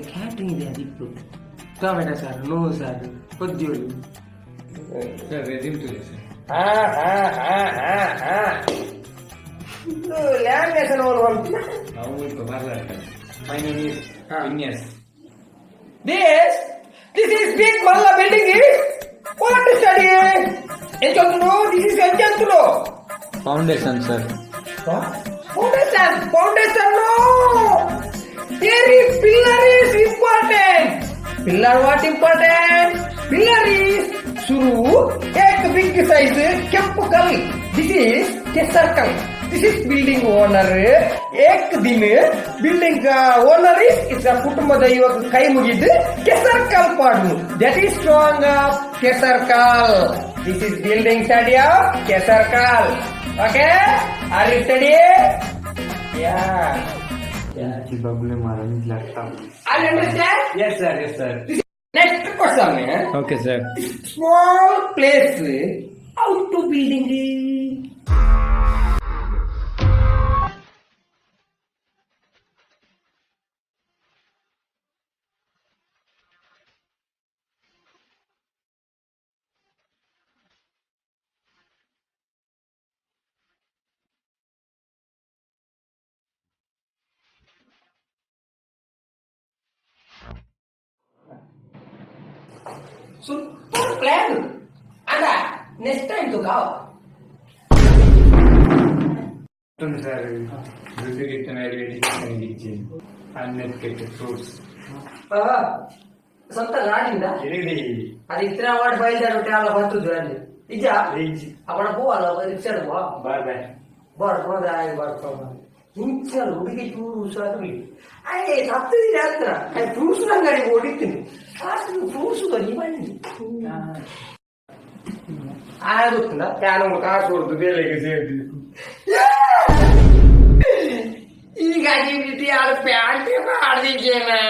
Catering ಇದೆ ಅದಕ್ಕೆ tomato ಸಾರು ನೋವು ಸಾರು ಕೊದ್ದಿಯೋಳು ಸರ್ ರೆಸ್ಯೂಮ್ ತುಲೆ ಸರ್ ಲ್ಯಾಮಿನೇಷನ್ ಅವರು ನಾವು ಈಗ ಮಾತಾಡ್ತಾರೆ my name is Vinyas This is big Malla building is what to study? Enchantro, this is Enchantro. Foundation sir Foundation no. Here is pillar is important. Pillar what important? Pillar is shuru ek big size kempu kal. This is a circle. This is building owner. Ek din building owner is it's a kutumbada iವಾಗ ಕೈ ಮುಗಿದು circle ಪಾಡು. That is strong of circle. This is building study of circle. Okay? Are you study? Yeah. की बबले मारन लगता Are you understand? Yes sir Next question. Okay sir Small place. How to building it? Super plan. Ada, next time to go. तुम sir दूसरी कितने addition लीजिए unexpected fruits ಸ್ವಂತ ಗಾಡಿಂದ ಇರಲಿ ಅದು ಇತ್ರ ಮಾಡಿ ಬಯಲ್ದಾರು ಅಲ್ಲ ಬರ್ತದ್ದು ಅಲ್ಲಿ ನಿಜ ಅವಳ ಹೋವಲ್ಲ ರಿಕ್ಷಾದ ಬಾ ಬಾಯ್ ಬಾಯ್ ಬರ್ಬೋದಾಯ ಬರ್ತಾವ ಹಿಂಚಲು ಹುಡುಗಿ ಚೂರು ಹುಷಾರು ಅಯ್ಯೇ ಹತ್ತಿರ ಹತ್ರ ಫ್ರೂಟ್ಸ್ ಅಂಗಡಿ ಓಡಿತೀನಿ ಕಾಸು ಫ್ರೂಟ್ಸ್ ಬನ್ನಿ ಬನ್ನಿ ಗೊತ್ತಿಲ್ಲ ನಾನು ಕಾಸು ಹೊಡೆದು ಬೇಲೆಗೆ ಸೇರ್ತೀನಿ ಈಗ ಈ ರೀತಿ ಯಾರು ಪ್ಯಾಂಟ್ ಮಾಡ್ದಿದ್ದೇನೆ